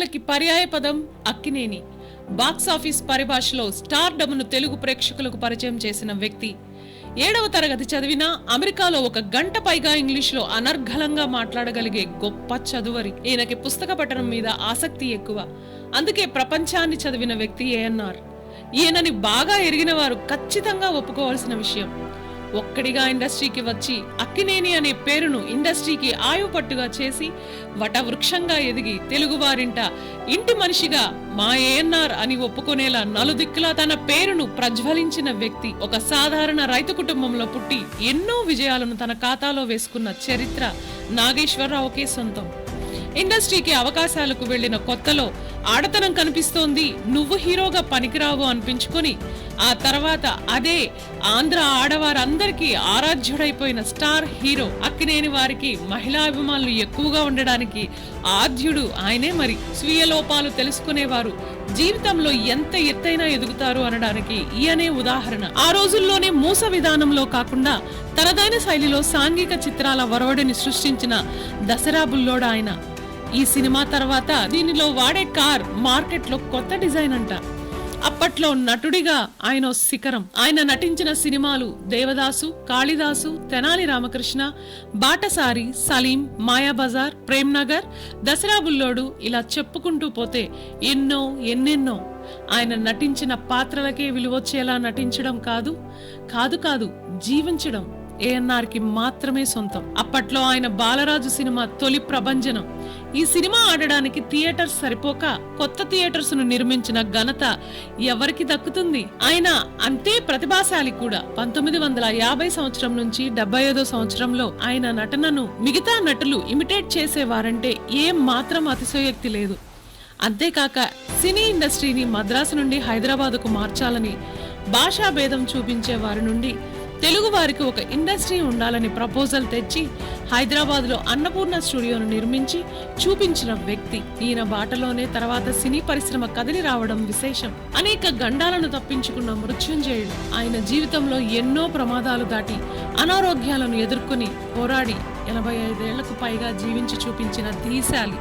అందాలకి పర్యాయ పదం అక్కినేని. బాక్సాఫీస్ పరిభాషలో స్టార్డమ్ను తెలుగు ప్రేక్షకులకు పరిచయం చేసిన వ్యక్తి. 7వ తరగతి చదివినా అమెరికాలో 1 గంట పైగా ఇంగ్లీష్లో అనర్గళంగా మాట్లాడగలిగే గొప్ప చదువరి. ఈయనకి పుస్తక పఠనం మీద ఆసక్తి ఎక్కువ. అందుకే ప్రపంచాన్ని చదివిన వ్యక్తి ఏఎన్నార్. ఈయనని బాగా ఎరిగిన వారు ఖచ్చితంగా ఒప్పుకోవాల్సిన విషయం. ఒక్కడిగా ఇండస్ట్రీకి వచ్చి అక్కినేని అనే పేరును ఇండస్ట్రీకి ఆయుపట్టుగా చేసి వటవృక్షంగా ఎదిగి తెలుగువారింట ఇంటి మనిషిగా మా ఏఎన్నార్ అని ఒప్పుకునేలా నలుదిక్కులా తన పేరును ప్రజ్వలించిన వ్యక్తి. ఒక సాధారణ రైతు కుటుంబంలో పుట్టి ఎన్నో విజయాలను తన ఖాతాలో వేసుకున్న చరిత్ర నాగేశ్వరరావుకే సొంతం. ఇండస్ట్రీకి అవకాశాలకు వెళ్లిన కొత్తలో ఆడతనం కనిపిస్తోంది, నువ్వు హీరోగా పనికిరావు అనిపించుకుని ఆ తర్వాత అదే ఆంధ్ర ఆడవారందరికీ ఆరాధ్యుడైపోయిన స్టార్ హీరో అక్కినేని. వారికి మహిళా అభిమానులు ఎక్కువగా ఉండడానికి ఆద్యుడు ఆయనే. మరి స్వీయ లోపాలు తెలుసుకునేవారు జీవితంలో ఎంత ఎత్తైనా ఎదుగుతారు అనడానికి ఈయనే ఉదాహరణ. ఆ రోజుల్లోనే మూస విధానంలో కాకుండా తనదైన శైలిలో సాంఘిక చిత్రాల వరవడిని సృష్టించిన దసరా బుల్లోడు ఆయన. ఈ సినిమా తర్వాత దీనిలో వాడే కార్ మార్కెట్లో కొత్త డిజైన్ అంట. అప్పట్లో నటుడిగా ఆయన శిఖరం. ఆయన నటించిన సినిమాలు దేవదాసు, కాళిదాసు, తెనాలి రామకృష్ణ, బాటసారి, సలీం, మాయాబజార్, ప్రేమ్ నగర్, దసరా బుల్లోడు, ఇలా చెప్పుకుంటూ పోతే ఎన్నెన్నో. ఆయన నటించిన పాత్రలకే విలువొచ్చేలా నటించడం కాదు జీవించడం ఏఎన్నార్ కి మాత్రమే సొంతం. అప్పట్లో ఆయన బాలరాజు సినిమా తొలి ప్రభంజనం. ఈ సినిమా ఆడడానికి థియేటర్స్ సరిపోక కొత్త థియేటర్స్ ను నిర్మించిన ఘనత ఎవరికి దక్కుతుంది? ఆయన అంతే ప్రతిభాశాలి కూడా. 1950 సంవత్సరం నుంచి 75 సంవత్సరంలో ఆయన నటనను మిగతా నటులు ఇమిటేట్ చేసేవారంటే ఏం మాత్రం అతిశయోక్తి లేదు. అంతేకాక సినీ ఇండస్ట్రీని మద్రాసు నుండి హైదరాబాదుకు మార్చాలని భాషా భేదం చూపించే వారి నుండి తెలుగు వారికి ఒక ఇండస్ట్రీ ఉండాలని ప్రపోజల్ తెచ్చి హైదరాబాద్ లో అన్నపూర్ణ స్టూడియోను నిర్మించి చూపించిన వ్యక్తి. ఈయన బాటలోనే తర్వాత సినీ పరిశ్రమ కదిలి రావడం విశేషం. అనేక గండాలను తప్పించుకున్న మృత్యుంజయుడు. ఆయన జీవితంలో ఎన్నో ప్రమాదాలు దాటి అనారోగ్యాలను ఎదుర్కొని పోరాడి 85 ఏళ్లకు పైగా జీవించి చూపించిన ధీశాలి.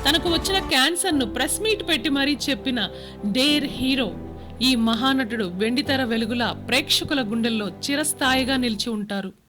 తనకు వచ్చిన క్యాన్సర్ ను ప్రెస్ మీట్ పెట్టి మరీ చెప్పిన డేర్ హీరో. ఈ మహానటుడు వెండితెర వెలుగులా ప్రేక్షకుల గుండెల్లో చిరస్థాయిగా నిలిచి ఉంటారు.